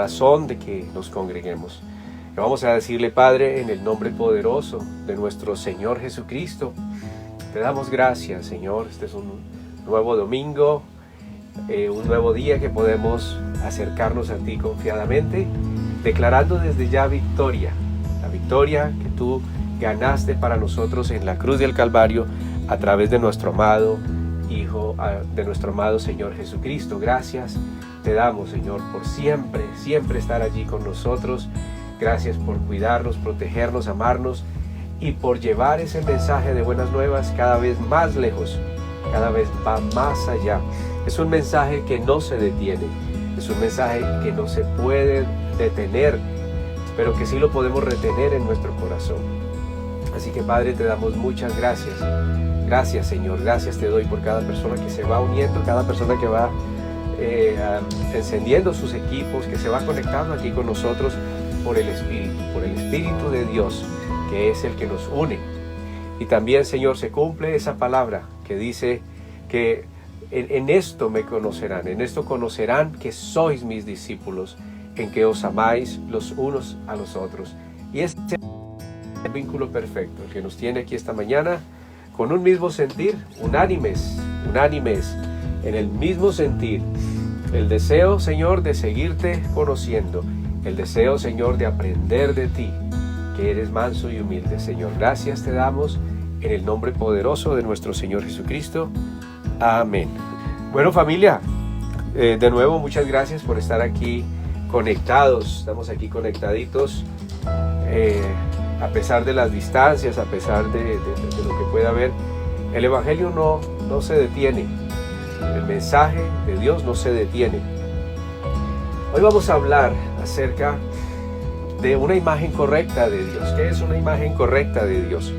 razón de que nos congreguemos. Y vamos a decirle, Padre, en el nombre poderoso de nuestro Señor Jesucristo, te damos gracias, Señor. Este es un nuevo domingo, un nuevo día que podemos acercarnos a ti confiadamente, declarando desde ya victoria, la victoria que tú ganaste para nosotros en la cruz del Calvario a través de nuestro amado Hijo, de nuestro amado Señor Jesucristo. Gracias te damos, Señor, por siempre, siempre estar allí con nosotros. Gracias por cuidarnos, protegernos, amarnos y por llevar ese mensaje de buenas nuevas cada vez más lejos, cada vez va más allá. Es un mensaje que no se detiene, es un mensaje que no se puede detener, pero que sí lo podemos retener en nuestro corazón. Así que, Padre, te damos muchas gracias. Gracias, Señor, gracias te doy por cada persona que se va uniendo, cada persona que va encendiendo sus equipos, que se va conectando aquí con nosotros por el Espíritu de Dios, que es el que nos une. Y también, Señor, se cumple esa palabra que dice que en esto me conocerán, en esto conocerán que sois mis discípulos, en que os amáis los unos a los otros. Y ese es el vínculo perfecto, el que nos tiene aquí esta mañana, con un mismo sentir, unánimes, en el mismo sentir. El deseo, Señor, de seguirte conociendo, el deseo, Señor, de aprender de ti, que eres manso y humilde, Señor. Gracias te damos en el nombre poderoso de nuestro Señor Jesucristo. Amén. Bueno, familia, de nuevo muchas gracias por estar aquí conectados. Estamos aquí conectaditos a pesar de las distancias, a pesar de lo que pueda haber. El Evangelio no se detiene. El mensaje de Dios no se detiene. Hoy vamos a hablar acerca de una imagen correcta de Dios. ¿Qué es una imagen correcta de Dios?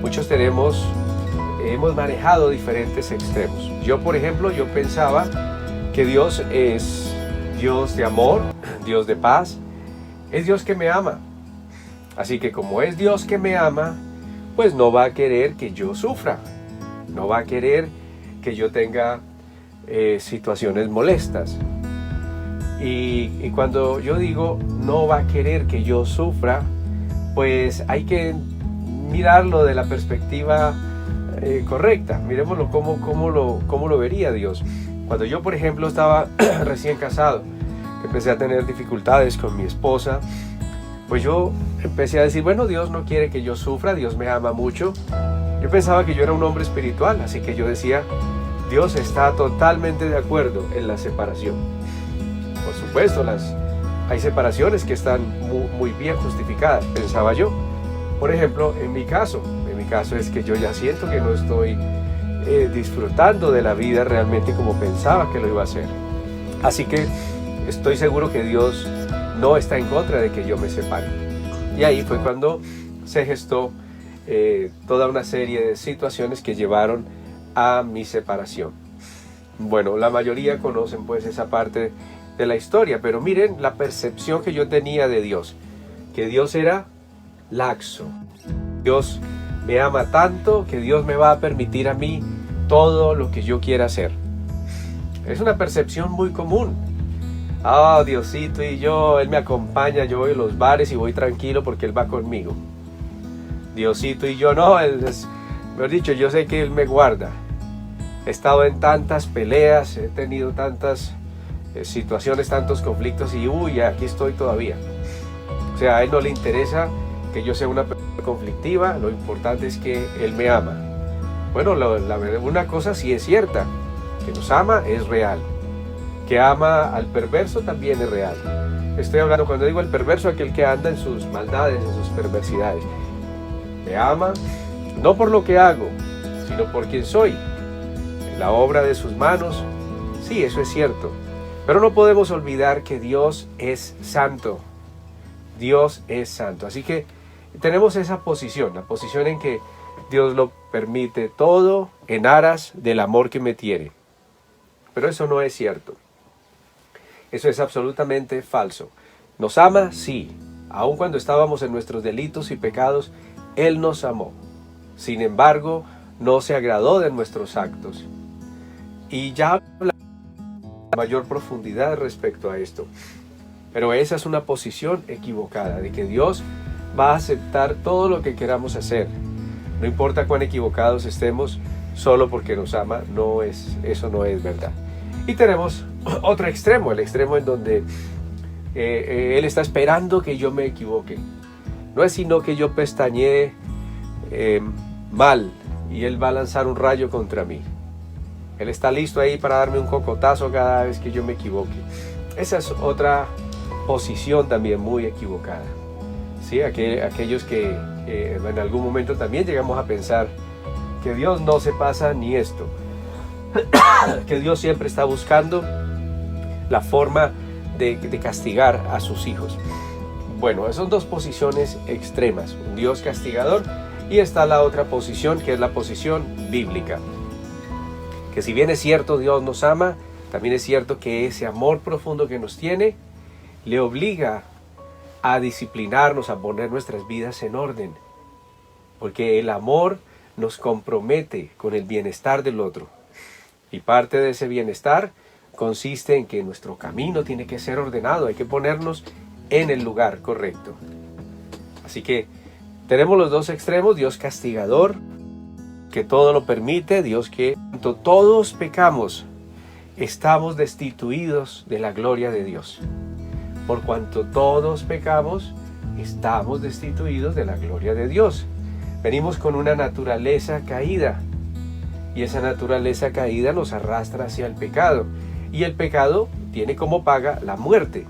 Muchos hemos manejado diferentes extremos. Yo, por ejemplo, pensaba que Dios es Dios de amor, Dios de paz, es Dios que me ama. Así que como es Dios que me ama, pues no va a querer que yo sufra, no va a querer que yo tenga situaciones molestas. Y cuando yo digo no va a querer que yo sufra, pues hay que mirarlo de la perspectiva correcta. Miremoslo cómo lo vería Dios. Cuando yo, por ejemplo, estaba recién casado, empecé a tener dificultades con mi esposa, pues yo empecé a decir, bueno, Dios no quiere que yo sufra, Dios me ama mucho. Yo pensaba que yo era un hombre espiritual, así que yo decía, Dios está totalmente de acuerdo en la separación. Por supuesto, hay separaciones que están muy bien justificadas, pensaba yo. Por ejemplo, en mi caso es que yo ya siento que no estoy disfrutando de la vida realmente como pensaba que lo iba a hacer. Así que estoy seguro que Dios no está en contra de que yo me separe. Y ahí fue cuando se gestó toda una serie de situaciones que llevaron a mi separación. Bueno, la mayoría conocen pues esa parte de la historia, pero miren la percepción que yo tenía de Dios, que Dios era laxo. Dios me ama tanto que Dios me va a permitir a mí todo lo que yo quiera hacer. Es una percepción muy común. Diosito y yo, Él me acompaña, yo voy a los bares y voy tranquilo porque Él va conmigo. Diosito y yo no, mejor dicho, yo sé que Él me guarda. He estado en tantas peleas, he tenido tantas situaciones, tantos conflictos y aquí estoy todavía. O sea, a Él no le interesa que yo sea una persona conflictiva, lo importante es que Él me ama. Bueno, una cosa sí es cierta, que nos ama es real. Que ama al perverso también es real. Estoy hablando, cuando digo el perverso, aquel que anda en sus maldades, en sus perversidades. Me ama no por lo que hago, sino por quien soy. La obra de sus manos, sí, eso es cierto. Pero no podemos olvidar que Dios es santo. Dios es santo. Así que tenemos esa posición, la posición en que Dios lo permite todo en aras del amor que me tiene. Pero eso no es cierto. Eso es absolutamente falso. ¿Nos ama? Sí. Aun cuando estábamos en nuestros delitos y pecados, Él nos amó. Sin embargo, no se agradó de nuestros actos. Y ya habla con mayor profundidad respecto a esto. Pero esa es una posición equivocada, de que Dios va a aceptar todo lo que queramos hacer. No importa cuán equivocados estemos, solo porque nos ama, eso no es verdad. Y tenemos otro extremo, el extremo en donde Él está esperando que yo me equivoque. No es sino que yo pestañee mal y Él va a lanzar un rayo contra mí. Él está listo ahí para darme un cocotazo cada vez que yo me equivoque. Esa es otra posición también muy equivocada. ¿Sí? Aquellos que en algún momento también llegamos a pensar que Dios no se pasa ni esto. Que Dios siempre está buscando la forma de castigar a sus hijos. Bueno, son dos posiciones extremas, un Dios castigador, y está la otra posición, que es la posición bíblica. Que si bien es cierto Dios nos ama, también es cierto que ese amor profundo que nos tiene le obliga a disciplinarnos, a poner nuestras vidas en orden. Porque el amor nos compromete con el bienestar del otro. Y parte de ese bienestar consiste en que nuestro camino tiene que ser ordenado, hay que ponernos en el lugar correcto. Así que tenemos los dos extremos, Dios castigador, que todo lo permite, Dios que cuando todos pecamos, estamos destituidos de la gloria de Dios. Por cuanto todos pecamos, estamos destituidos de la gloria de Dios. Venimos con una naturaleza caída, y esa naturaleza caída nos arrastra hacia el pecado. Y el pecado tiene como paga la muerte.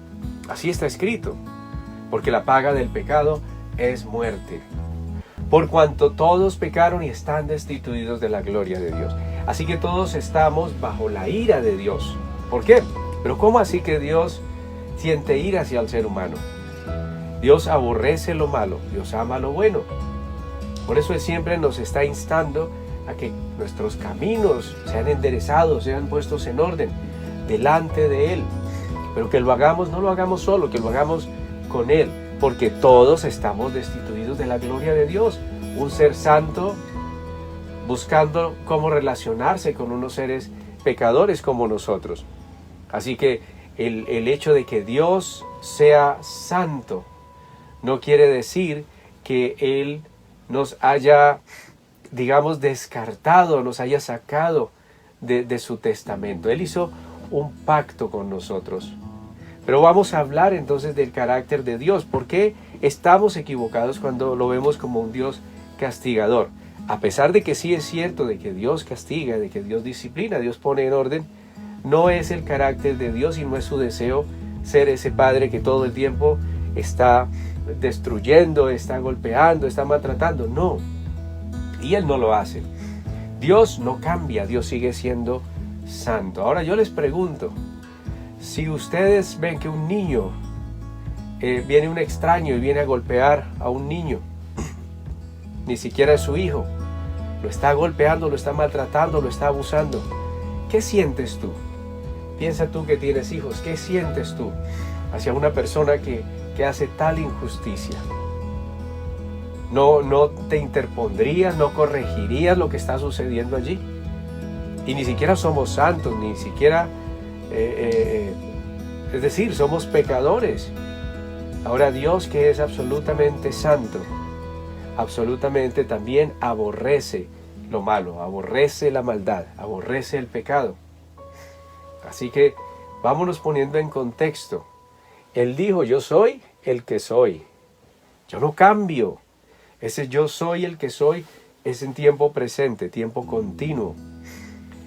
Así está escrito, porque la paga del pecado es muerte. Por cuanto todos pecaron y están destituidos de la gloria de Dios. Así que todos estamos bajo la ira de Dios. ¿Por qué? Pero ¿cómo así que Dios siente ira hacia el ser humano? Dios aborrece lo malo, Dios ama lo bueno. Por eso Él siempre nos está instando a que nuestros caminos sean enderezados, sean puestos en orden delante de Él. Pero que lo hagamos, no lo hagamos solo, que lo hagamos con Él. Porque todos estamos destituidos de la gloria de Dios. Un ser santo buscando cómo relacionarse con unos seres pecadores como nosotros. Así que el hecho de que Dios sea santo no quiere decir que Él nos haya, digamos, descartado, nos haya sacado de su testamento. Él hizo un pacto con nosotros. Pero vamos a hablar entonces del carácter de Dios. ¿Por qué estamos equivocados cuando lo vemos como un Dios castigador? A pesar de que sí es cierto de que Dios castiga, de que Dios disciplina, Dios pone en orden, no es el carácter de Dios y no es su deseo ser ese padre que todo el tiempo está destruyendo, está golpeando, está maltratando. No, y Él no lo hace. Dios no cambia, Dios sigue siendo santo. Ahora yo les pregunto, si ustedes ven que un niño, viene un extraño y viene a golpear a un niño, ni siquiera es su hijo, lo está golpeando, lo está maltratando, lo está abusando, ¿qué sientes tú? Piensa tú que tienes hijos, ¿qué sientes tú hacia una persona que hace tal injusticia? ¿No te interpondrías, no corregirías lo que está sucediendo allí? Y ni siquiera somos santos, ni siquiera... es decir, somos pecadores. Ahora Dios, que es absolutamente santo, absolutamente también aborrece lo malo, aborrece la maldad, aborrece el pecado. Así que vámonos poniendo en contexto. Él dijo, yo soy el que soy. Yo no cambio. Ese yo soy el que soy es en tiempo presente, tiempo continuo.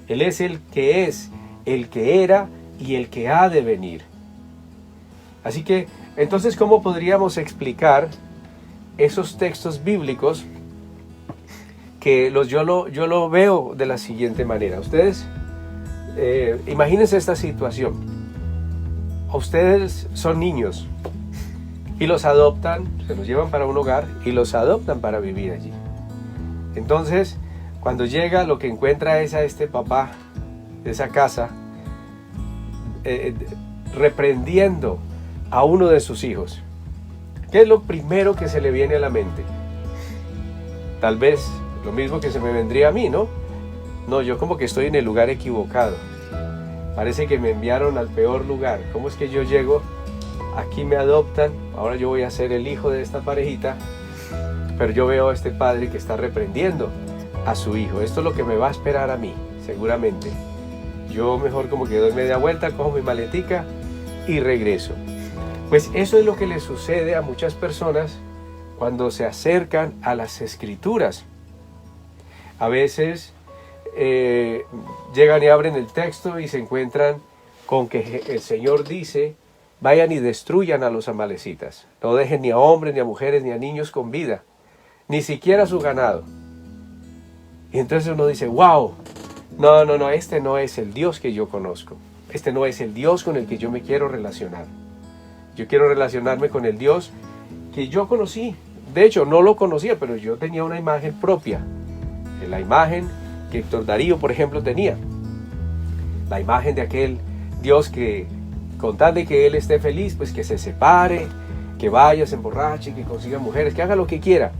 Él es el que es, el que era y el que ha de venir. Así que, entonces, ¿cómo podríamos explicar esos textos bíblicos que yo lo veo de la siguiente manera? Ustedes, imagínense esta situación. Ustedes son niños y los adoptan, se los llevan para un hogar y los adoptan para vivir allí. Entonces, cuando llega, lo que encuentra es a este papá de esa casa, reprendiendo a uno de sus hijos. ¿Qué es lo primero que se le viene a la mente? Tal vez lo mismo que se me vendría a mí, ¿no? No, yo como que estoy en el lugar equivocado. Parece que me enviaron al peor lugar. ¿Cómo es que yo llego aquí me adoptan, ahora yo voy a ser el hijo de esta parejita, pero yo veo a este padre que está reprendiendo a su hijo. Esto es lo que me va a esperar a mí, seguramente. Yo mejor como que doy media vuelta, cojo mi maletica y regreso. Pues eso es lo que le sucede a muchas personas cuando se acercan a las Escrituras. A veces llegan y abren el texto y se encuentran con que el Señor dice: vayan y destruyan a los amalecitas. No dejen ni a hombres, ni a mujeres, ni a niños con vida, ni siquiera a su ganado. Y entonces uno dice: wow, no, este no es el Dios que yo conozco. Este no es el Dios con el que yo me quiero relacionar. Yo quiero relacionarme con el Dios que yo conocí. De hecho, no lo conocía, pero yo tenía una imagen propia. La imagen que Héctor Darío, por ejemplo, tenía. La imagen de aquel Dios que, con tal de que él esté feliz, pues que se separe, que vaya, se emborrache, que consiga mujeres, que haga lo que quiera.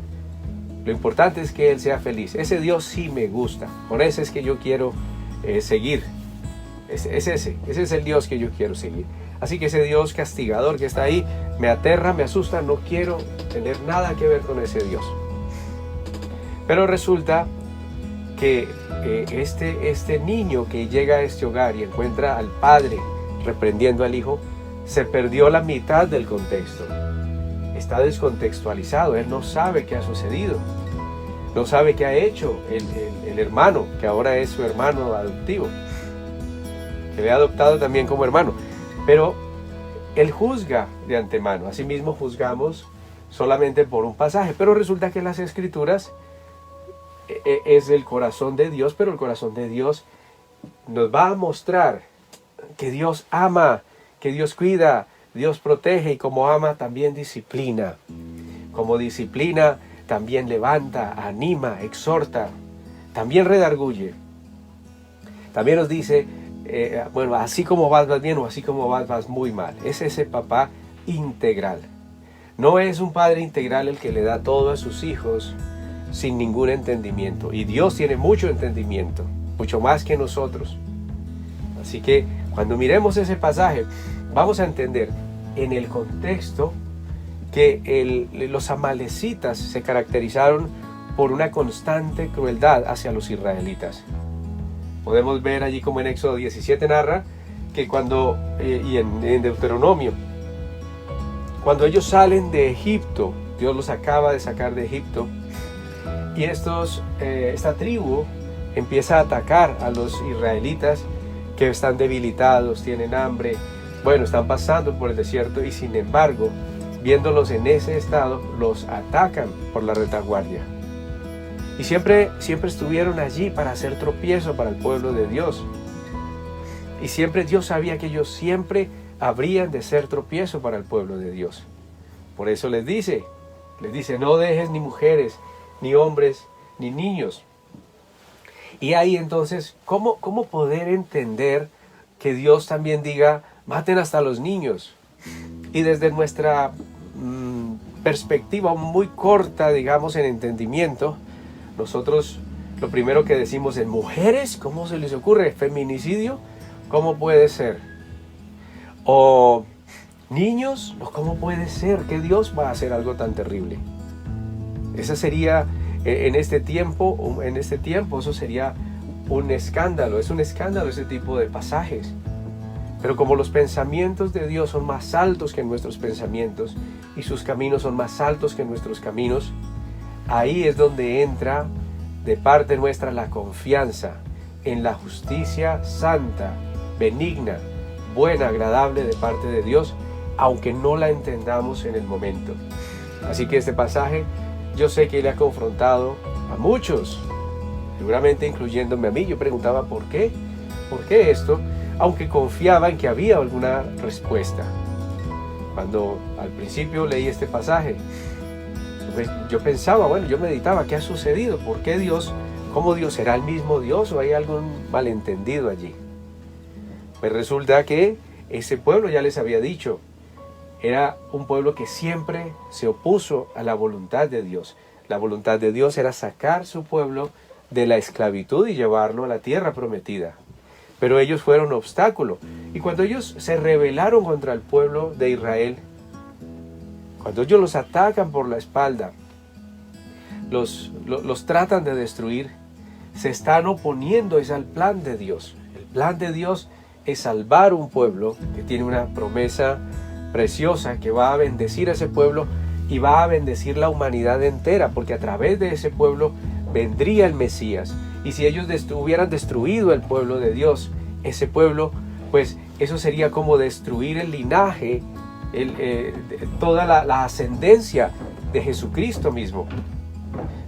Lo importante es que él sea feliz. Ese Dios sí me gusta. Con ese es que yo quiero seguir. Ese es el Dios que yo quiero seguir. Así que ese Dios castigador que está ahí me aterra, me asusta. No quiero tener nada que ver con ese Dios. Pero resulta que este niño que llega a este hogar y encuentra al padre reprendiendo al hijo, se perdió la mitad del contexto. Está descontextualizado, él no sabe qué ha sucedido, no sabe qué ha hecho el hermano, que ahora es su hermano adoptivo, que le ha adoptado también como hermano, pero él juzga de antemano. Asimismo juzgamos solamente por un pasaje, pero resulta que las Escrituras es el corazón de Dios, pero el corazón de Dios nos va a mostrar que Dios ama, que Dios cuida, Dios protege, y como ama también disciplina. Como disciplina también levanta, anima, exhorta, también redarguye. También nos dice, bueno, así como vas bien, o así como vas muy mal. Es ese papá integral. No es un padre integral el que le da todo a sus hijos sin ningún entendimiento. Y Dios tiene mucho entendimiento, mucho más que nosotros. Así que cuando miremos ese pasaje, vamos a entender en el contexto que los amalecitas se caracterizaron por una constante crueldad hacia los israelitas. Podemos ver allí como en Éxodo 17 narra que cuando, y en Deuteronomio, cuando ellos salen de Egipto, Dios los acaba de sacar de Egipto, y esta tribu empieza a atacar a los israelitas que están debilitados, tienen hambre, bueno, están pasando por el desierto, y sin embargo, viéndolos en ese estado, los atacan por la retaguardia. Y siempre estuvieron allí para hacer tropiezo para el pueblo de Dios. Y siempre Dios sabía que ellos siempre habrían de ser tropiezo para el pueblo de Dios. Por eso les dice, no dejes ni mujeres, ni hombres, ni niños. Y ahí entonces, ¿cómo poder entender que Dios también diga, maten hasta los niños? Y desde nuestra perspectiva muy corta, digamos, en entendimiento, nosotros lo primero que decimos en mujeres, ¿cómo se les ocurre? ¿Feminicidio? ¿Cómo puede ser? O niños, ¿cómo puede ser que Dios va a hacer algo tan terrible? Esa sería, en este tiempo, eso sería un escándalo. Es un escándalo ese tipo de pasajes. Pero como los pensamientos de Dios son más altos que nuestros pensamientos y sus caminos son más altos que nuestros caminos, ahí es donde entra de parte nuestra la confianza en la justicia santa, benigna, buena, agradable de parte de Dios, aunque no la entendamos en el momento. Así que este pasaje yo sé que le ha confrontado a muchos, seguramente incluyéndome a mí. Yo preguntaba ¿por qué? ¿Por qué esto? Aunque confiaba en que había alguna respuesta. Cuando al principio leí este pasaje, yo pensaba, bueno, yo meditaba, ¿qué ha sucedido? ¿Por qué Dios? ¿Cómo Dios? ¿Será el mismo Dios o hay algún malentendido allí? Pues resulta que ese pueblo, ya les había dicho, era un pueblo que siempre se opuso a la voluntad de Dios. La voluntad de Dios era sacar su pueblo de la esclavitud y llevarlo a la tierra prometida. pero ellos fueron obstáculo. Y cuando ellos se rebelaron contra el pueblo de Israel, cuando ellos los atacan por la espalda, los tratan de destruir, se están oponiendo al plan de Dios. El plan de Dios es salvar un pueblo que tiene una promesa preciosa, que va a bendecir a ese pueblo y va a bendecir la humanidad entera, porque a través de ese pueblo vendría el Mesías. Y si ellos hubieran destruido el pueblo de Dios, ese pueblo, pues eso sería como destruir el linaje, toda la ascendencia de Jesucristo mismo.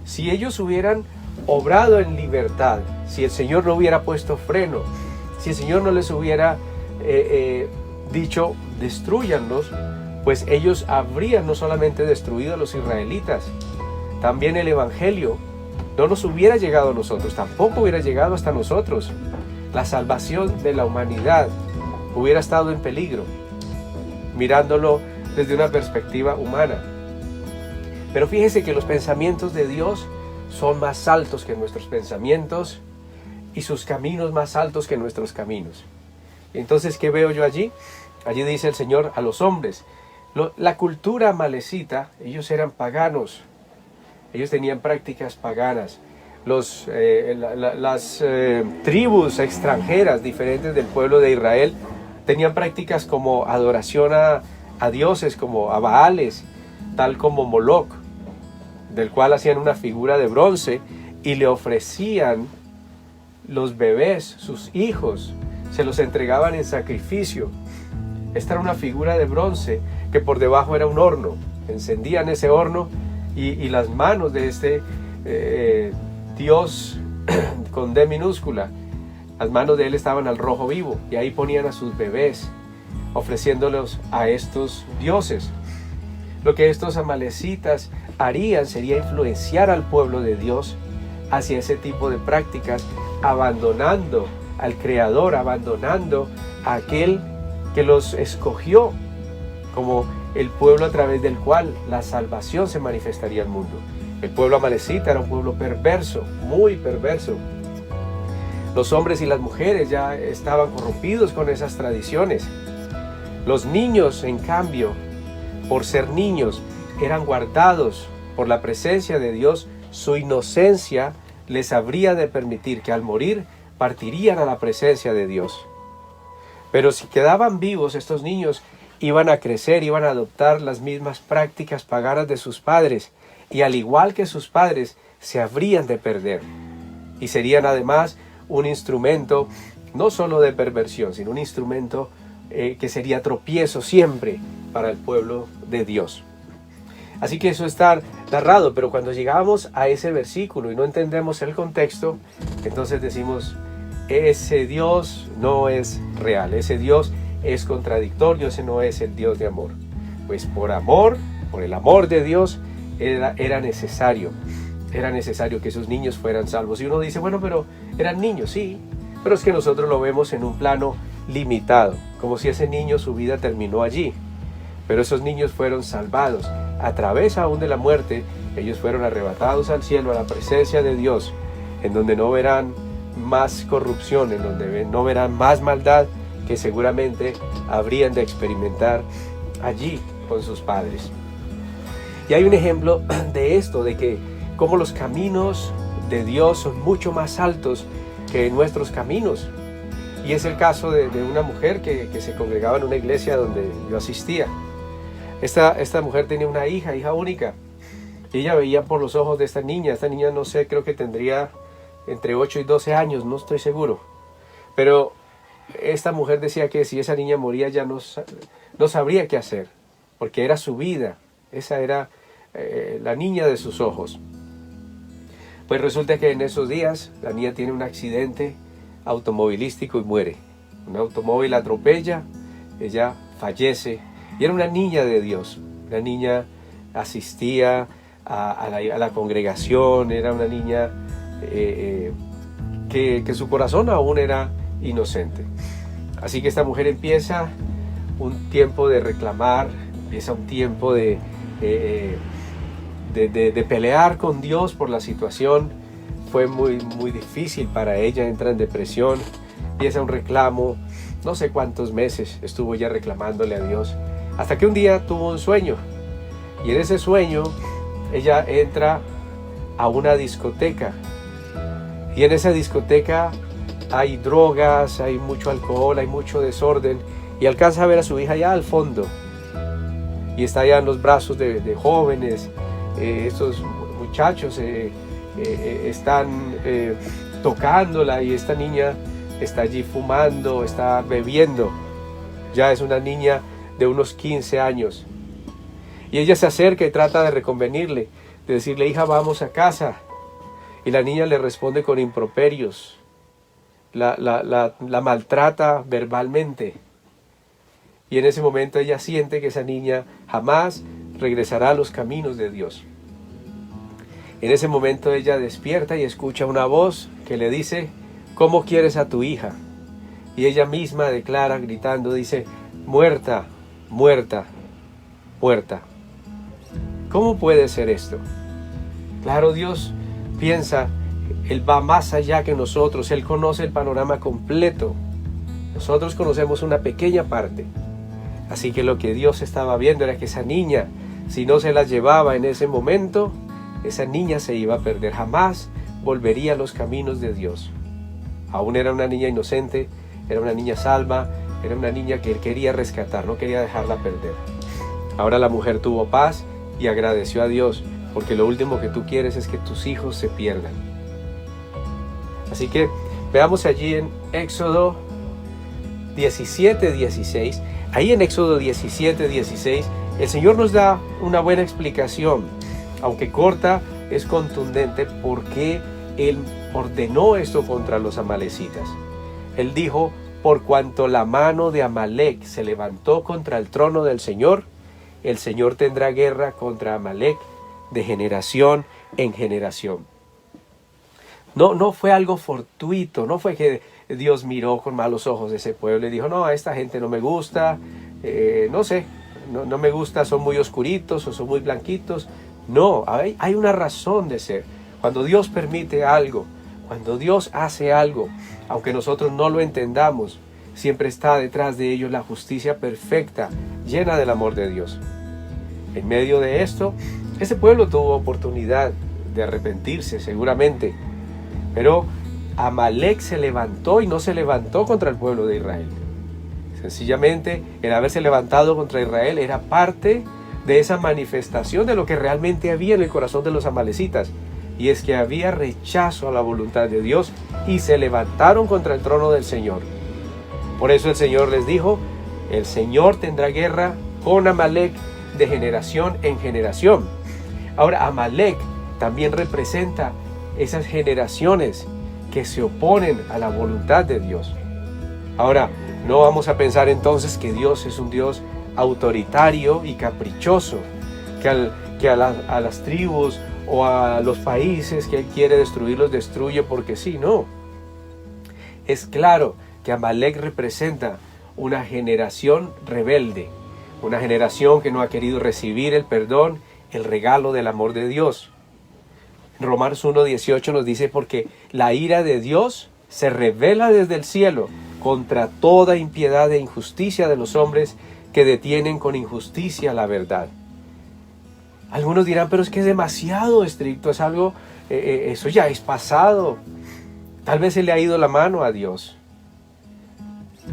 Si ellos hubieran obrado en libertad, si el Señor no hubiera puesto freno, si el Señor no les hubiera dicho destrúyanlos, pues ellos habrían no solamente destruido a los israelitas, también el Evangelio no nos hubiera llegado a nosotros, tampoco hubiera llegado hasta nosotros. La salvación de la humanidad hubiera estado en peligro, mirándolo desde una perspectiva humana. Pero fíjese que los pensamientos de Dios son más altos que nuestros pensamientos y sus caminos más altos que nuestros caminos. Entonces, ¿qué veo yo allí? Allí dice el Señor a los hombres. La cultura amalecita, ellos eran paganos, ellos tenían prácticas paganas. Las tribus extranjeras diferentes del pueblo de Israel tenían prácticas como adoración a dioses, como a Baales, tal como Moloc, del cual hacían una figura de bronce y le ofrecían los bebés, sus hijos, se los entregaban en sacrificio. Esta era una figura de bronce que por debajo era un horno. Encendían ese horno y las manos de este Dios con D minúscula, las manos de él estaban al rojo vivo y ahí ponían a sus bebés, ofreciéndolos a estos dioses. Lo que estos amalecitas harían sería influenciar al pueblo de Dios hacia ese tipo de prácticas, abandonando al Creador, abandonando a aquel que los escogió como el pueblo a través del cual la salvación se manifestaría al mundo. El pueblo amalecita era un pueblo perverso, muy perverso. Los hombres y las mujeres ya estaban corrompidos con esas tradiciones. Los niños, en cambio, por ser niños, eran guardados por la presencia de Dios. Su inocencia les habría de permitir que al morir partirían a la presencia de Dios. Pero si quedaban vivos, estos niños iban a crecer, iban a adoptar las mismas prácticas paganas de sus padres, y al igual que sus padres, se habrían de perder. Y serían además un instrumento no solo de perversión, sino un instrumento que sería tropiezo siempre para el pueblo de Dios. Así que eso está narrado, pero cuando llegamos a ese versículo y no entendemos el contexto, entonces decimos, ese Dios no es real, ese Dios es contradictorio, ese no es el Dios de amor. Pues por amor, por el amor de Dios, era necesario que esos niños fueran salvos. Y uno dice, bueno, pero eran niños, sí, pero es que nosotros lo vemos en un plano limitado, como si ese niño su vida terminó allí. Pero esos niños fueron salvados a través aún de la muerte. Ellos fueron arrebatados al cielo, a la presencia de Dios, en donde no verán más corrupción, en donde no verán más maldad que seguramente habrían de experimentar allí con sus padres. Y hay un ejemplo de esto, de que como los caminos de Dios son mucho más altos que nuestros caminos. Y es el caso de una mujer que se congregaba en una iglesia donde yo asistía. Esta mujer tenía una hija única, y ella veía por los ojos de esta niña. No sé, creo que tendría entre 8 y 12 años, no estoy seguro. Pero esta mujer decía que si esa niña moría ya no sabría qué hacer, porque era su vida, esa era la niña de sus ojos. Pues resulta que en esos días la niña tiene un accidente automovilístico y muere. Un automóvil la atropella, ella fallece, y era una niña de Dios. La niña asistía a la congregación, era una niña que su corazón aún era inocente. Así que esta mujer empieza un tiempo de reclamar, empieza un tiempo de pelear con Dios por la situación. Fue muy difícil para ella, entra en depresión, empieza un reclamo, no sé cuántos meses estuvo ya reclamándole a Dios, hasta que un día tuvo un sueño, y en ese sueño ella entra a una discoteca, y en esa discoteca hay drogas, hay mucho alcohol, hay mucho desorden, y alcanza a ver a su hija allá al fondo, y está allá en los brazos de jóvenes. Estos muchachos están tocándola, y esta niña está allí fumando, está bebiendo. Ya es una niña de unos 15 años. Y ella se acerca y trata de reconvenirle, de decirle: hija, vamos a casa. Y la niña le responde con improperios, la maltrata verbalmente. Y en ese momento ella siente que esa niña jamás regresará a los caminos de Dios. En ese momento ella despierta y escucha una voz que le dice: ¿cómo quieres a tu hija? Y ella misma declara, gritando, dice: muerta, muerta, muerta. ¿Cómo puede ser esto? Claro, Dios piensa, Él va más allá que nosotros, Él conoce el panorama completo. Nosotros conocemos una pequeña parte. Así que lo que Dios estaba viendo era que esa niña, si no se la llevaba en ese momento, esa niña se iba a perder, jamás volvería a los caminos de Dios. Aún era una niña inocente, era una niña salva, era una niña que Él quería rescatar, no quería dejarla perder. Ahora la mujer tuvo paz y agradeció a Dios, porque lo último que tú quieres es que tus hijos se pierdan. Así que veamos allí en Éxodo 17:16. Ahí en Éxodo 17:16 el Señor nos da una buena explicación, aunque corta, es contundente, por qué Él ordenó esto contra los amalecitas. Él dijo: por cuanto la mano de Amalec se levantó contra el trono del Señor, el Señor tendrá guerra contra Amalec de generación en generación. No fue algo fortuito, no fue que Dios miró con malos ojos a ese pueblo y dijo: no, a esta gente no me gusta, no me gusta, son muy oscuritos o son muy blanquitos. No, hay una razón de ser. Cuando Dios permite algo, cuando Dios hace algo, aunque nosotros no lo entendamos, siempre está detrás de ello la justicia perfecta, llena del amor de Dios. En medio de esto, ese pueblo tuvo oportunidad de arrepentirse seguramente, pero Amalec se levantó, y no se levantó contra el pueblo de Israel. Sencillamente, el haberse levantado contra Israel era parte de esa manifestación de lo que realmente había en el corazón de los amalecitas, y es que había rechazo a la voluntad de Dios y se levantaron contra el trono del Señor. Por eso el Señor les dijo: el Señor tendrá guerra con Amalec de generación en generación. Ahora, Amalec también representa esas generaciones que se oponen a la voluntad de Dios. Ahora, no vamos a pensar entonces que Dios es un Dios autoritario y caprichoso, que a las tribus o a los países que Él quiere destruir los destruye porque sí. No. Es claro que Amalec representa una generación rebelde, una generación que no ha querido recibir el perdón, el regalo del amor de Dios. Romanos 1:18 nos dice: porque la ira de Dios se revela desde el cielo contra toda impiedad e injusticia de los hombres que detienen con injusticia la verdad. Algunos dirán: pero es que es demasiado estricto, es algo, eso ya es pasado. Tal vez se le ha ido la mano a Dios.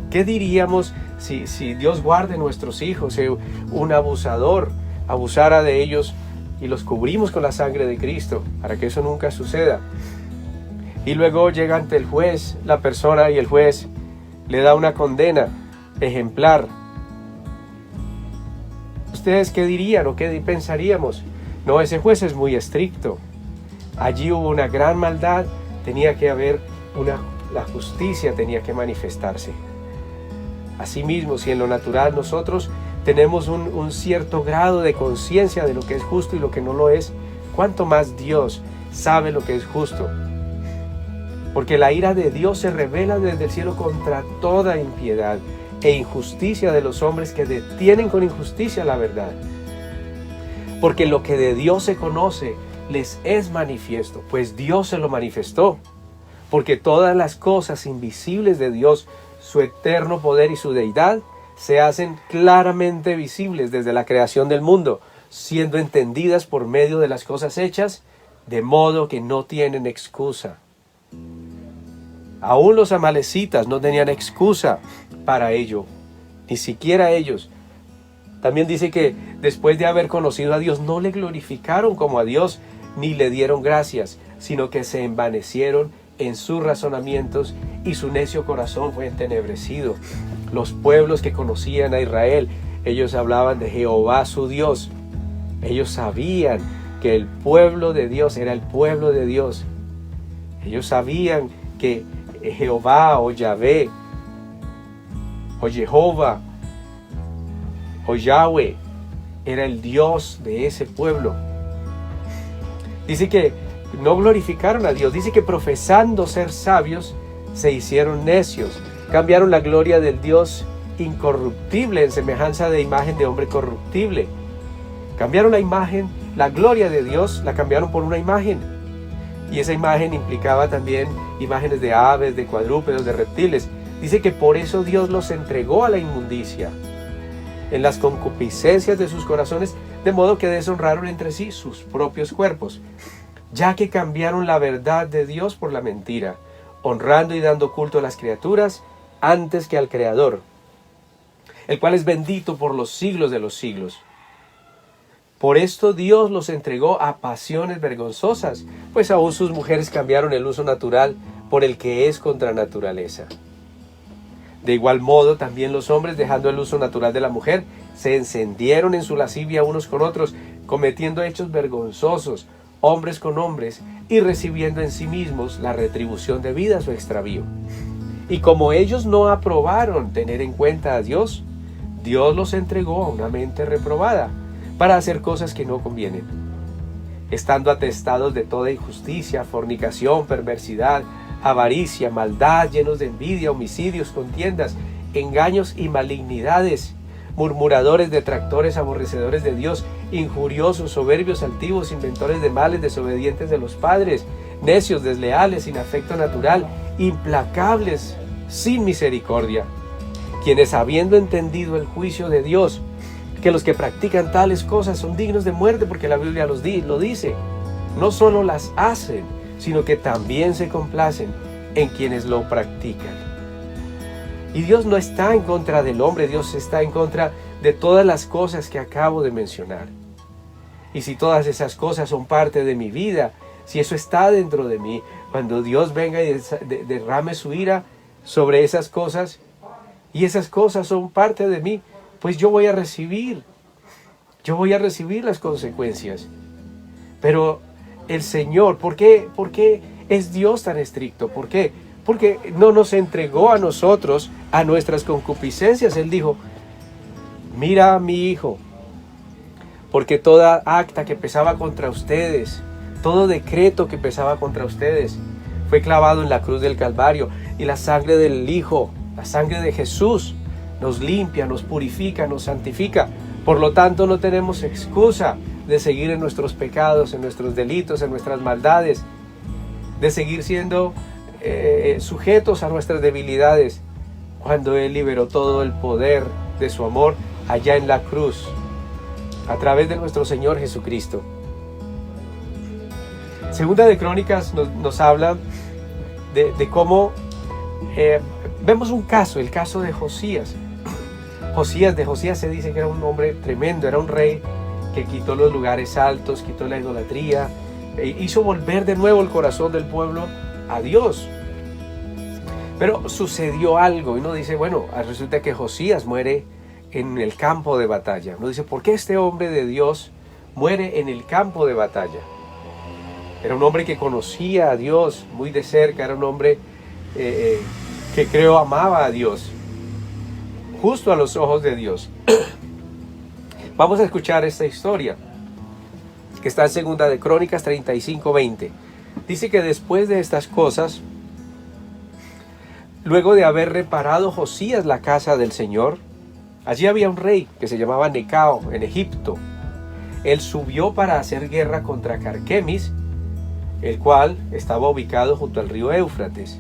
¿Qué diríamos si Dios guarde nuestros hijos, si un abusador abusara de ellos y los cubrimos con la sangre de Cristo para que eso nunca suceda? Y luego llega ante el juez la persona y el juez le da una condena ejemplar. ¿Ustedes qué dirían o qué pensaríamos? No, ese juez es muy estricto. Allí hubo una gran maldad, tenía que haber la justicia tenía que manifestarse. Asimismo, si en lo natural nosotros tenemos un cierto grado de conciencia de lo que es justo y lo que no lo es, ¿cuánto más Dios sabe lo que es justo? Porque la ira de Dios se revela desde el cielo contra toda impiedad e injusticia de los hombres que detienen con injusticia la verdad. Porque lo que de Dios se conoce les es manifiesto, pues Dios se lo manifestó. porque todas las cosas invisibles de Dios, su eterno poder y su deidad, se hacen claramente visibles desde la creación del mundo, siendo entendidas por medio de las cosas hechas, de modo que no tienen excusa. Aún los amalecitas no tenían excusa para ello, ni siquiera ellos. También dice que después de haber conocido a Dios, no le glorificaron como a Dios, ni le dieron gracias, sino que se envanecieron en sus razonamientos y su necio corazón fue entenebrecido. Los pueblos que conocían a Israel, ellos hablaban de Jehová su Dios. Ellos sabían que el pueblo de Dios era el pueblo de Dios. Ellos sabían que Jehová o Yahvé o Jehová o Yahweh era el Dios de ese pueblo. Dice que no glorificaron a Dios. Dice que profesando ser sabios se hicieron necios. Cambiaron la gloria del Dios incorruptible en semejanza de imagen de hombre corruptible. Cambiaron la imagen, la gloria de Dios la cambiaron por una imagen. Y esa imagen implicaba también imágenes de aves, de cuadrúpedos, de reptiles. Dice que por eso Dios los entregó a la inmundicia en las concupiscencias de sus corazones, de modo que deshonraron entre sí sus propios cuerpos, ya que cambiaron la verdad de Dios por la mentira, honrando y dando culto a las criaturas antes que al Creador, el cual es bendito por los siglos de los siglos. Por esto Dios los entregó a pasiones vergonzosas, pues aún sus mujeres cambiaron el uso natural por el que es contra naturaleza. De igual modo, también los hombres, dejando el uso natural de la mujer, se encendieron en su lascivia unos con otros, cometiendo hechos vergonzosos, hombres con hombres, y recibiendo en sí mismos la retribución debida a su extravío. Y como ellos no aprobaron tener en cuenta a Dios, Dios los entregó a una mente reprobada, para hacer cosas que no convienen, estando atestados de toda injusticia, fornicación, perversidad, avaricia, maldad, llenos de envidia, homicidios, contiendas, engaños y malignidades, murmuradores, detractores, aborrecedores de Dios, injuriosos, soberbios, altivos, inventores de males, desobedientes de los padres, necios, desleales, sin afecto natural, implacables, sin misericordia, quienes habiendo entendido el juicio de Dios, que los que practican tales cosas son dignos de muerte, porque la Biblia lo dice, no solo las hacen, sino que también se complacen en quienes lo practican. Y Dios no está en contra del hombre, Dios está en contra de todas las cosas que acabo de mencionar. Y si todas esas cosas son parte de mi vida, si eso está dentro de mí, cuando Dios venga y derrame su ira sobre esas cosas, y esas cosas son parte de mí, pues yo voy a recibir las consecuencias. Pero el Señor, ¿por qué es Dios tan estricto? ¿Por qué? Porque no nos entregó a nosotros a nuestras concupiscencias. Él dijo, mira a mi hijo, porque toda acta que pesaba contra ustedes, todo decreto que pesaba contra ustedes, fue clavado en la cruz del Calvario, y la sangre del Hijo, la sangre de Jesús, nos limpia, nos purifica, nos santifica. Por lo tanto, no tenemos excusa de seguir en nuestros pecados, en nuestros delitos, en nuestras maldades, de seguir siendo sujetos a nuestras debilidades, cuando Él liberó todo el poder de su amor allá en la cruz, a través de nuestro Señor Jesucristo. Segunda de Crónicas nos habla de cómo vemos un caso, el caso de Josías. De Josías se dice que era un hombre tremendo, era un rey que quitó los lugares altos, quitó la idolatría, hizo volver de nuevo el corazón del pueblo a Dios. Pero sucedió algo, y uno dice, bueno, resulta que Josías muere en el campo de batalla. Uno dice, ¿por qué este hombre de Dios muere en el campo de batalla? Era un hombre que conocía a Dios muy de cerca, era un hombre que creo amaba a Dios, justo a los ojos de Dios. Vamos a escuchar esta historia, que está en 2 de Crónicas 35:20. Dice que después de estas cosas, luego de haber reparado Josías la casa del Señor, allí había un rey que se llamaba Necao en Egipto. Él subió para hacer guerra contra Carquemis, el cual estaba ubicado junto al río Éufrates.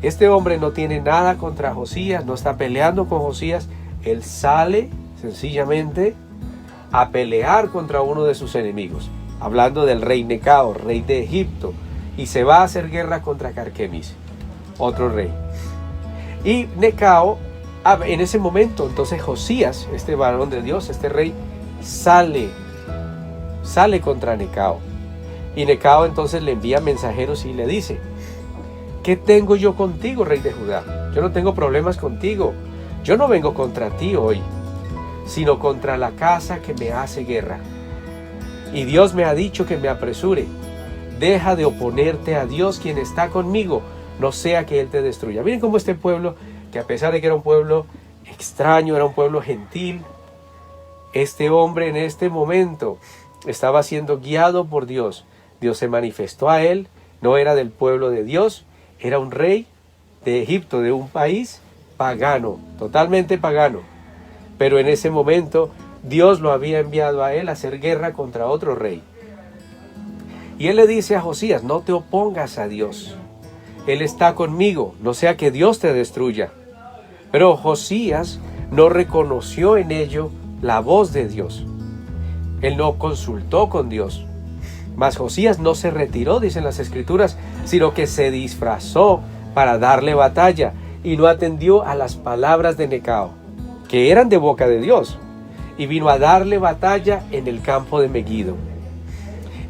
Este hombre no tiene nada contra Josías, no está peleando con Josías. Él sale sencillamente a pelear contra uno de sus enemigos, hablando del rey Necao, rey de Egipto, y se va a hacer guerra contra Carquemis, otro rey. Y Necao, en ese momento, entonces Josías, este varón de Dios, este rey, sale contra Necao. Y Necao entonces le envía mensajeros y le dice: ¿qué tengo yo contigo, rey de Judá? Yo no tengo problemas contigo. Yo no vengo contra ti hoy, sino contra la casa que me hace guerra. Y Dios me ha dicho que me apresure. Deja de oponerte a Dios, quien está conmigo, no sea que Él te destruya. Miren cómo este pueblo, que a pesar de que era un pueblo extraño, era un pueblo gentil, este hombre en este momento estaba siendo guiado por Dios. Dios se manifestó a él, no era del pueblo de Dios, era un rey de Egipto, de un país pagano, totalmente pagano. Pero en ese momento Dios lo había enviado a él a hacer guerra contra otro rey. Y él le dice a Josías: no te opongas a Dios. Él está conmigo, no sea que Dios te destruya. Pero Josías no reconoció en ello la voz de Dios. Él no consultó con Dios. Mas Josías no se retiró, dicen las Escrituras, sino que se disfrazó para darle batalla y no atendió a las palabras de Necao, que eran de boca de Dios, y vino a darle batalla en el campo de Megiddo.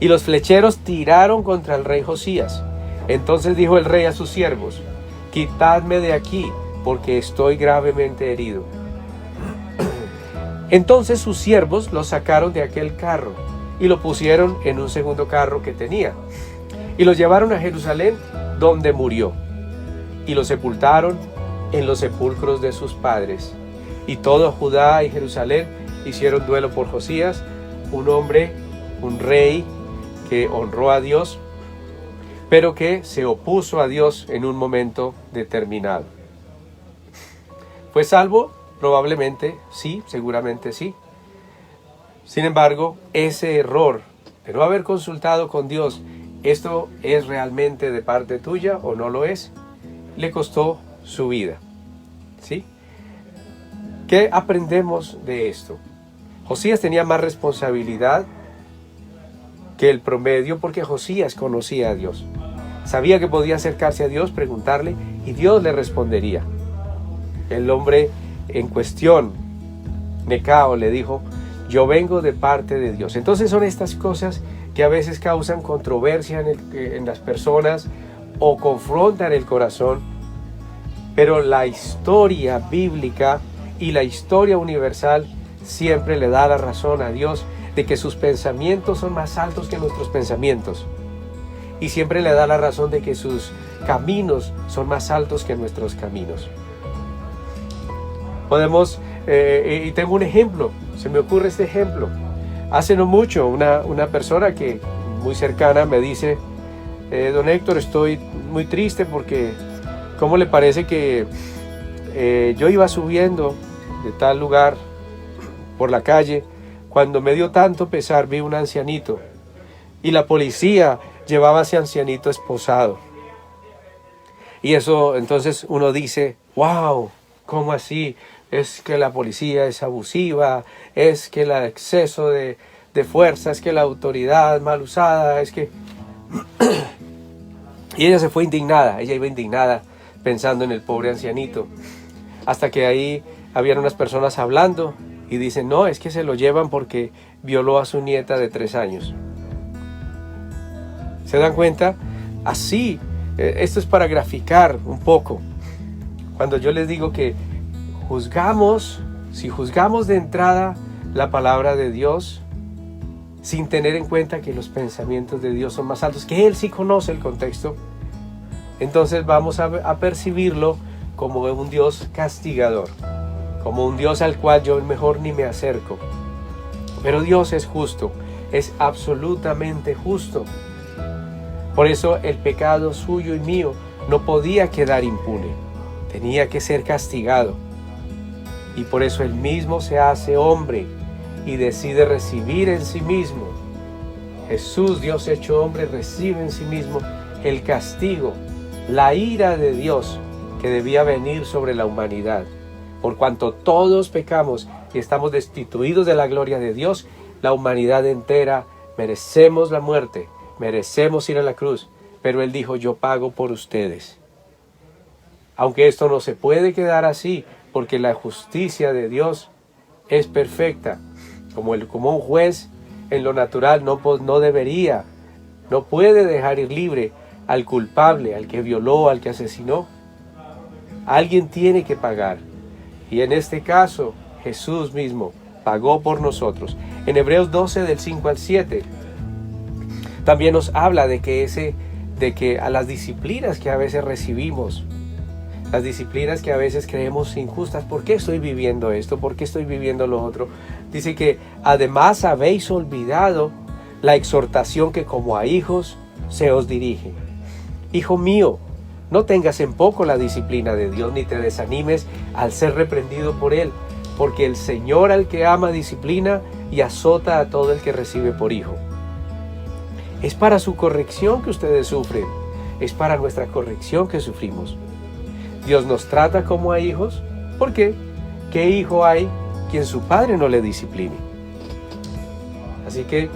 Y los flecheros tiraron contra el rey Josías. Entonces dijo el rey a sus siervos: quitadme de aquí, porque estoy gravemente herido. Entonces sus siervos lo sacaron de aquel carro y lo pusieron en un segundo carro que tenía, y lo llevaron a Jerusalén, donde murió, y lo sepultaron en los sepulcros de sus padres. Y todo Judá y Jerusalén hicieron duelo por Josías, un hombre, un rey que honró a Dios, pero que se opuso a Dios en un momento determinado. ¿Fue salvo? Probablemente sí, seguramente sí. Sin embargo, ese error de no haber consultado con Dios, ¿esto es realmente de parte tuya o no lo es?, le costó su vida. ¿Sí? ¿Qué aprendemos de esto? Josías tenía más responsabilidad que el promedio, porque Josías conocía a Dios. Sabía que podía acercarse a Dios, preguntarle, y Dios le respondería. El hombre en cuestión, Necao, le dijo: yo vengo de parte de Dios. Entonces son estas cosas que a veces causan controversia en las personas o confrontan el corazón, pero la historia bíblica y la historia universal siempre le da la razón a Dios de que sus pensamientos son más altos que nuestros pensamientos, y siempre le da la razón de que sus caminos son más altos que nuestros caminos. Podemos, y tengo un ejemplo, se me ocurre este ejemplo. Hace no mucho una persona que muy cercana me dice: don Héctor, estoy muy triste porque ¿cómo le parece que yo iba subiendo de tal lugar por la calle, cuando me dio tanto pesar vi un ancianito y la policía llevaba a ese ancianito esposado? Y eso, entonces uno dice: wow, ¿cómo así? Es que la policía es abusiva, es que el exceso de fuerza, es que la autoridad mal usada, es que... Y ella se fue indignada, ella iba indignada pensando en el pobre ancianito, hasta que ahí habían unas personas hablando y dicen: no, es que se lo llevan porque violó a su nieta de 3 años. ¿Se dan cuenta? Así, esto es para graficar un poco. Cuando yo les digo que si juzgamos de entrada la palabra de Dios, sin tener en cuenta que los pensamientos de Dios son más altos, que Él sí conoce el contexto, entonces vamos a percibirlo como un Dios castigador, como un Dios al cual yo mejor ni me acerco. Pero Dios es justo, es absolutamente justo. Por eso el pecado suyo y mío no podía quedar impune, tenía que ser castigado. Y por eso Él mismo se hace hombre y decide recibir en sí mismo Jesús, Dios hecho hombre, recibe en sí mismo el castigo, la ira de Dios que debía venir sobre la humanidad. Por cuanto todos pecamos y estamos destituidos de la gloria de Dios, la humanidad entera merecemos la muerte, merecemos ir a la cruz. Pero Él dijo, yo pago por ustedes. Aunque esto no se puede quedar así, porque la justicia de Dios es perfecta. Como un juez en lo natural no puede dejar ir libre al culpable, al que violó, al que asesinó. Alguien tiene que pagar. Y en este caso, Jesús mismo pagó por nosotros. En Hebreos 12, del 5 al 7, también nos habla de que a las disciplinas que a veces recibimos, las disciplinas que a veces creemos injustas, ¿por qué estoy viviendo esto? ¿Por qué estoy viviendo lo otro? Dice que además habéis olvidado la exhortación que como a hijos se os dirige. Hijo mío, no tengas en poco la disciplina de Dios, ni te desanimes al ser reprendido por Él, porque el Señor al que ama disciplina y azota a todo el que recibe por hijo. Es para su corrección que ustedes sufren, es para nuestra corrección que sufrimos. Dios nos trata como a hijos. ¿Por qué? ¿Qué hijo hay quien su padre no le discipline? Así que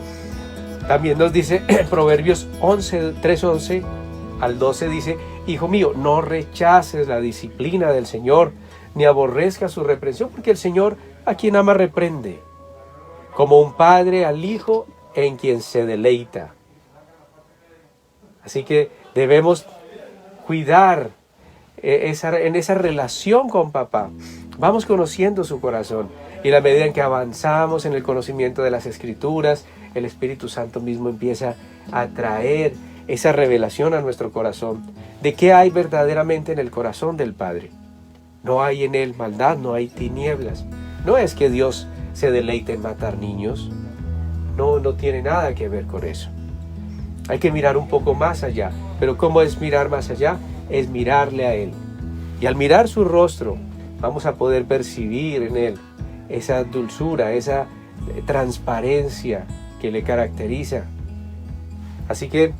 también nos dice Proverbios 3:11 al 12 dice, hijo mío, no rechaces la disciplina del Señor, ni aborrezcas su reprensión, porque el Señor a quien ama reprende, como un padre al hijo en quien se deleita. Así que debemos cuidar en esa relación con papá. Vamos conociendo su corazón, y a la medida en que avanzamos en el conocimiento de las Escrituras, el Espíritu Santo mismo empieza a traer esa revelación a nuestro corazón de qué hay verdaderamente en el corazón del Padre. No hay en él maldad, no hay tinieblas. No es que Dios se deleite en matar niños. No tiene nada que ver con eso. Hay que mirar un poco más allá. Pero ¿cómo es mirar más allá? Es mirarle a Él. Y al mirar su rostro, vamos a poder percibir en Él esa dulzura, esa transparencia que le caracteriza. Así que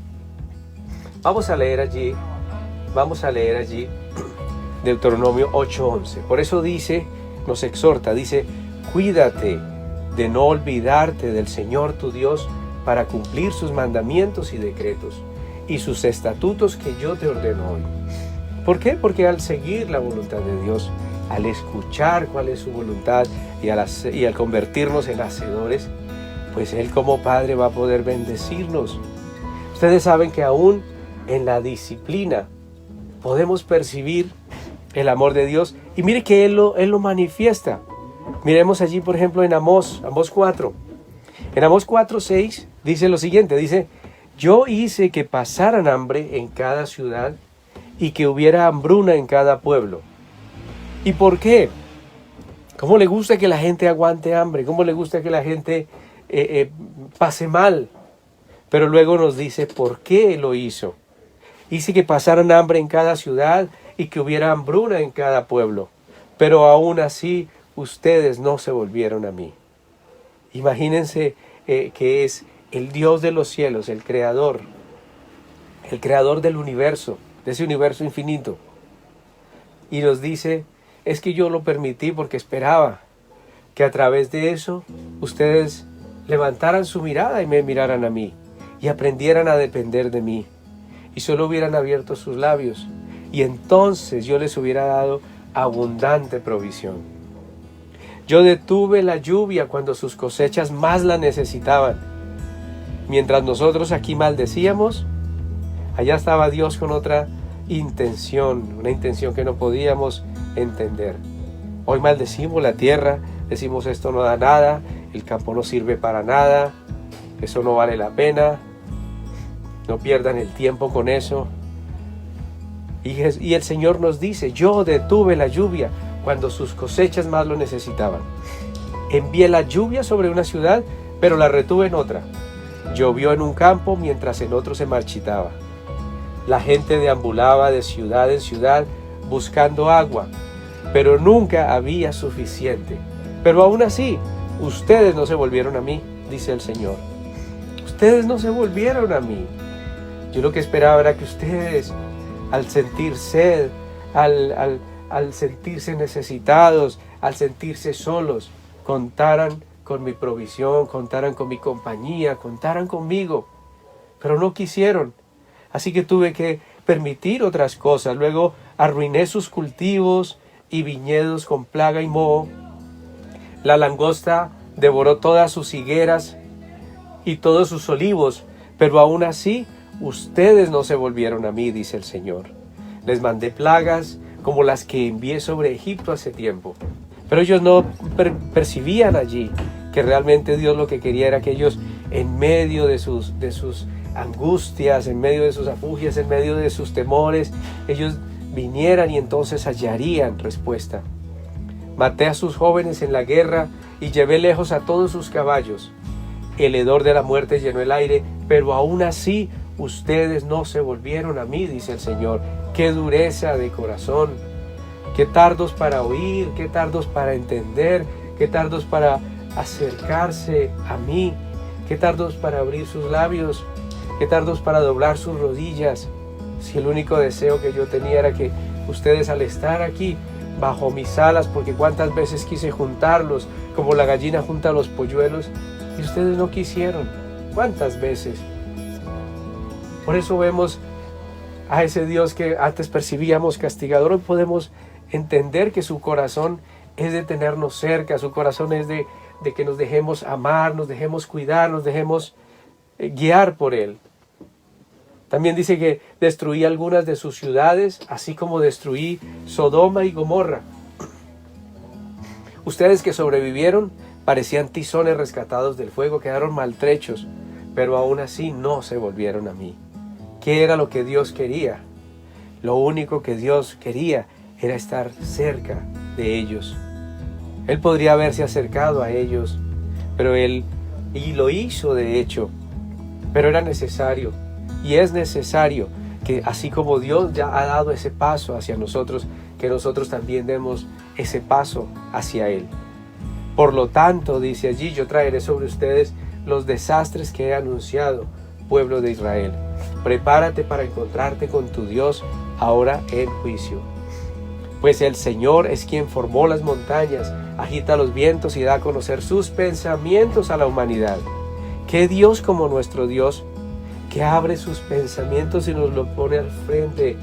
vamos a leer allí Deuteronomio 8:11. Por eso nos exhorta, dice, cuídate de no olvidarte del Señor tu Dios para cumplir sus mandamientos y decretos y sus estatutos que yo te ordeno hoy. ¿Por qué? Porque al seguir la voluntad de Dios, al escuchar cuál es su voluntad y al convertirnos en hacedores, pues Él como Padre va a poder bendecirnos. Ustedes saben que aún en la disciplina podemos percibir el amor de Dios, y mire que Él lo manifiesta. Miremos allí, por ejemplo, en Amós 4. En Amós 4:6 dice lo siguiente, dice, yo hice que pasaran hambre en cada ciudad y que hubiera hambruna en cada pueblo. ¿Y por qué? ¿Cómo le gusta que la gente aguante hambre? ¿Cómo le gusta que la gente pase mal? Pero luego nos dice por qué lo hizo. Hice que pasaran hambre en cada ciudad y que hubiera hambruna en cada pueblo. Pero aún así ustedes no se volvieron a mí. Imagínense que es el Dios de los cielos, el creador del universo, de ese universo infinito. Y nos dice, es que yo lo permití porque esperaba que a través de eso ustedes levantaran su mirada y me miraran a mí y aprendieran a depender de mí y solo hubieran abierto sus labios, y entonces yo les hubiera dado abundante provisión. Yo detuve la lluvia cuando sus cosechas más la necesitaban. Mientras nosotros aquí maldecíamos, allá estaba Dios con otra intención, una intención que no podíamos entender. Hoy maldecimos la tierra, decimos esto no da nada, el campo no sirve para nada, eso no vale la pena, no pierdan el tiempo con eso. Y el Señor nos dice, yo detuve la lluvia cuando sus cosechas más lo necesitaban. Envié la lluvia sobre una ciudad, pero la retuve en otra. Llovió en un campo mientras en otro se marchitaba. La gente deambulaba de ciudad en ciudad buscando agua, pero nunca había suficiente. Pero aún así, ustedes no se volvieron a mí, dice el Señor. ustedes no se volvieron a mí. Yo lo que esperaba era que ustedes, al sentir sed, al sentirse necesitados, al sentirse solos, contaran con mi provisión, contaran con mi compañía, contaran conmigo. Pero no quisieron. Así que tuve que permitir otras cosas. Luego arruiné sus cultivos y viñedos con plaga y moho. La langosta devoró todas sus higueras y todos sus olivos, pero aún así ustedes no se volvieron a mí, dice el Señor. Les mandé plagas como las que envié sobre Egipto hace tiempo. Pero ellos no percibían allí que realmente Dios lo que quería era que ellos, en medio de sus angustias, en medio de sus afugias, en medio de sus temores, ellos vinieran y entonces hallarían respuesta. Maté a sus jóvenes en la guerra y llevé lejos a todos sus caballos. El hedor de la muerte llenó el aire, pero aún así ustedes no se volvieron a mí, dice el Señor. ¡Qué dureza de corazón! ¡Qué tardos para oír! ¡Qué tardos para entender! ¡Qué tardos para acercarse a mí! ¡Qué tardos para abrir sus labios! ¡Qué tardos para doblar sus rodillas! Si el único deseo que yo tenía era que ustedes, al estar aquí bajo mis alas, porque cuántas veces quise juntarlos como la gallina junta los polluelos, y ustedes no quisieron. ¿Cuántas veces? Por eso vemos a ese Dios que antes percibíamos castigador. Hoy podemos entender que su corazón es de tenernos cerca, su corazón es de que nos dejemos amar, nos dejemos cuidar, nos dejemos guiar por Él. También dice que destruí algunas de sus ciudades, así como destruí Sodoma y Gomorra. Ustedes que sobrevivieron parecían tizones rescatados del fuego, quedaron maltrechos, pero aún así no se volvieron a mí. ¿Qué era lo que Dios quería? Lo único que Dios quería era estar cerca de ellos. Él podría haberse acercado a ellos, pero Él lo hizo de hecho, pero era necesario. Y es necesario que, así como Dios ya ha dado ese paso hacia nosotros, que nosotros también demos ese paso hacia Él. Por lo tanto, dice allí, yo traeré sobre ustedes los desastres que he anunciado, pueblo de Israel. Prepárate para encontrarte con tu Dios ahora en juicio. Pues el Señor es quien formó las montañas, agita los vientos y da a conocer sus pensamientos a la humanidad. ¿Qué Dios como nuestro Dios, que abre sus pensamientos y nos lo pone al frente,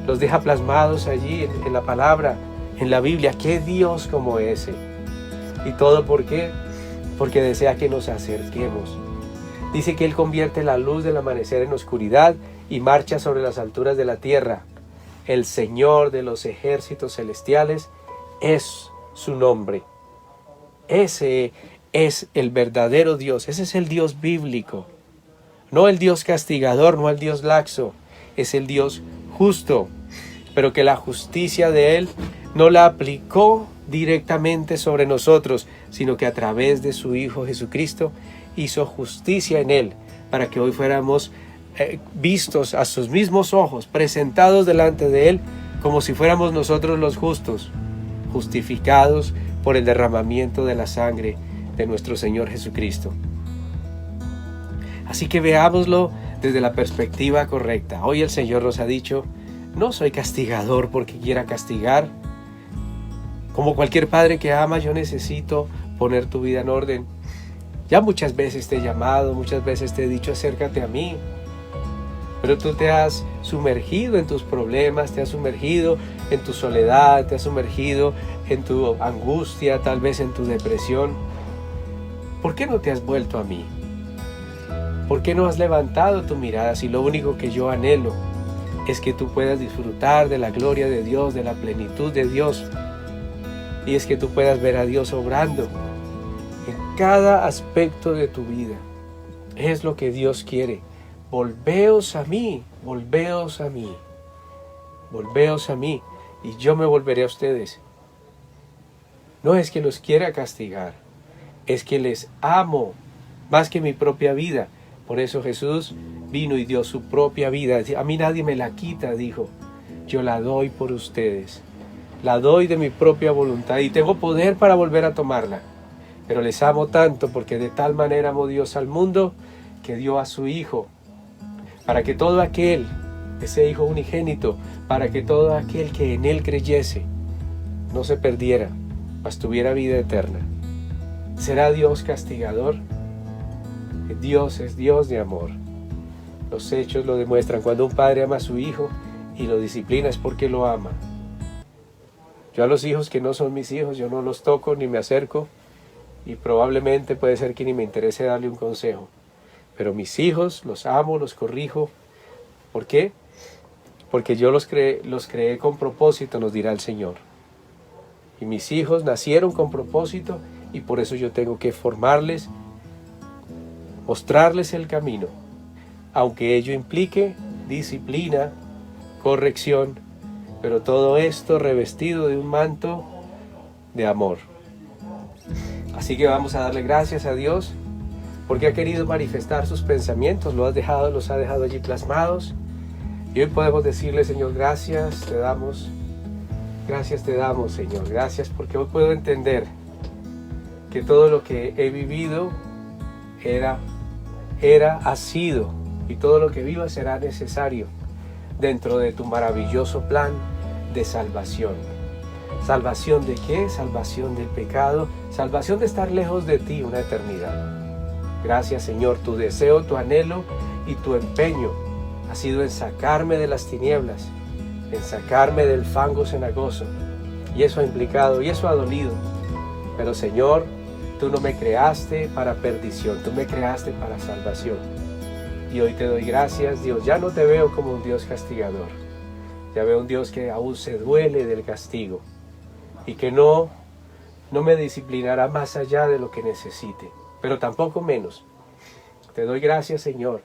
los deja plasmados allí en la palabra, en la Biblia? ¿Qué Dios como ese? ¿Y todo por qué? Porque desea que nos acerquemos. Dice que Él convierte la luz del amanecer en oscuridad y marcha sobre las alturas de la tierra. El Señor de los ejércitos celestiales es su nombre. Ese es el verdadero Dios, ese es el Dios bíblico. No el Dios castigador, no el Dios laxo, es el Dios justo, pero que la justicia de Él no la aplicó directamente sobre nosotros, sino que a través de su Hijo Jesucristo hizo justicia en Él, para que hoy fuéramos vistos a sus mismos ojos, presentados delante de Él, como si fuéramos nosotros los justos, justificados por el derramamiento de la sangre de nuestro Señor Jesucristo. Así que veámoslo desde la perspectiva correcta. Hoy el Señor nos ha dicho, no soy castigador porque quiera castigar. Como cualquier padre que ama, yo necesito poner tu vida en orden. Ya muchas veces te he llamado, muchas veces te he dicho, acércate a mí. Pero tú te has sumergido en tus problemas, te has sumergido en tu soledad, te has sumergido en tu angustia, tal vez en tu depresión. ¿Por qué no te has vuelto a mí? ¿Por qué no has levantado tu mirada si lo único que yo anhelo es que tú puedas disfrutar de la gloria de Dios, de la plenitud de Dios? Y es que tú puedas ver a Dios obrando en cada aspecto de tu vida. Es lo que Dios quiere. Volveos a mí, volveos a mí, volveos a mí, y yo me volveré a ustedes. No es que los quiera castigar, es que les amo más que mi propia vida. Por eso Jesús vino y dio su propia vida. A mí nadie me la quita, dijo. Yo la doy por ustedes. La doy de mi propia voluntad y tengo poder para volver a tomarla. Pero les amo tanto porque de tal manera amó Dios al mundo que dio a su Hijo, para que todo aquel, ese Hijo unigénito, para que todo aquel que en Él creyese, no se perdiera, mas tuviera vida eterna. ¿Será Dios castigador? Dios es Dios de amor. Los hechos lo demuestran. Cuando un padre ama a su hijo y lo disciplina es porque lo ama. Yo a los hijos que no son mis hijos, yo no los toco ni me acerco, y probablemente puede ser que ni me interese darle un consejo. Pero mis hijos los amo, los corrijo. ¿Por qué? Porque yo los creé con propósito, nos dirá el Señor. Y mis hijos nacieron con propósito, y por eso yo tengo que formarles, mostrarles el camino, aunque ello implique disciplina, corrección, pero todo esto revestido de un manto de amor. Así que vamos a darle gracias a Dios porque ha querido manifestar sus pensamientos, los ha dejado allí plasmados, y hoy podemos decirle: Señor, gracias te damos, Señor, gracias porque hoy puedo entender que todo lo que he vivido ha sido, y todo lo que viva será necesario dentro de tu maravilloso plan de salvación. ¿Salvación de qué? Salvación del pecado, salvación de estar lejos de ti una eternidad. Gracias, Señor, tu deseo, tu anhelo y tu empeño ha sido en sacarme de las tinieblas, en sacarme del fango cenagoso, y eso ha implicado, y eso ha dolido. Pero, Señor, tú no me creaste para perdición, tú me creaste para salvación. Y hoy te doy gracias, Dios. Ya no te veo como un Dios castigador. Ya veo un Dios que aún se duele del castigo y que no me disciplinará más allá de lo que necesite, pero tampoco menos. Te doy gracias, Señor,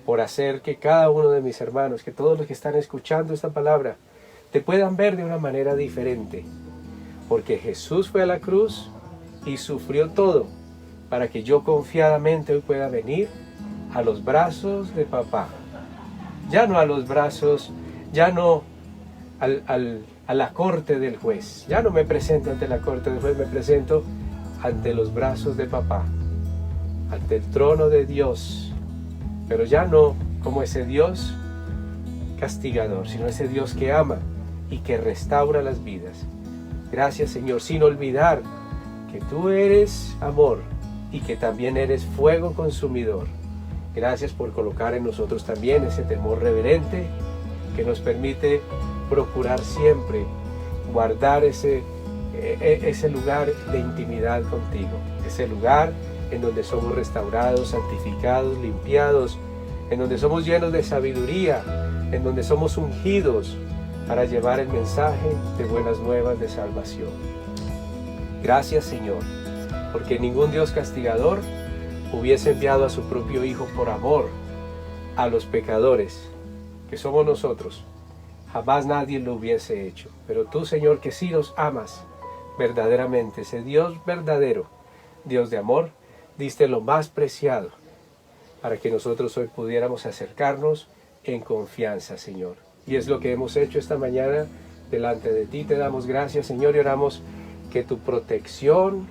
por hacer que cada uno de mis hermanos, que todos los que están escuchando esta palabra, te puedan ver de una manera diferente. Porque Jesús fue a la cruz y sufrió todo para que yo confiadamente hoy pueda venir a los brazos de papá. Ya no a los brazos, ya no a la corte del juez. Ya no me presento ante la corte del juez, me presento ante los brazos de papá, ante el trono de Dios. Pero ya no como ese Dios castigador, sino ese Dios que ama y que restaura las vidas. Gracias, Señor, sin olvidar que tú eres amor y que también eres fuego consumidor. Gracias por colocar en nosotros también ese temor reverente que nos permite procurar siempre guardar ese lugar de intimidad contigo, ese lugar en donde somos restaurados, santificados, limpiados, en donde somos llenos de sabiduría, en donde somos ungidos para llevar el mensaje de buenas nuevas de salvación. Gracias, Señor, porque ningún Dios castigador hubiese enviado a su propio Hijo por amor a los pecadores, que somos nosotros. Jamás nadie lo hubiese hecho. Pero tú, Señor, que sí nos amas verdaderamente, ese Dios verdadero, Dios de amor, diste lo más preciado para que nosotros hoy pudiéramos acercarnos en confianza, Señor. Y es lo que hemos hecho esta mañana delante de ti. Te damos gracias, Señor, y oramos que tu protección,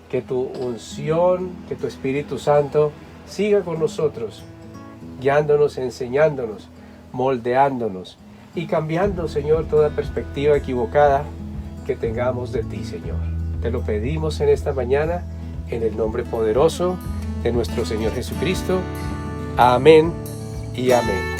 que tu unción, que tu Espíritu Santo siga con nosotros, guiándonos, enseñándonos, moldeándonos y cambiando, Señor, toda perspectiva equivocada que tengamos de ti, Señor. Te lo pedimos en esta mañana, en el nombre poderoso de nuestro Señor Jesucristo. Amén y amén.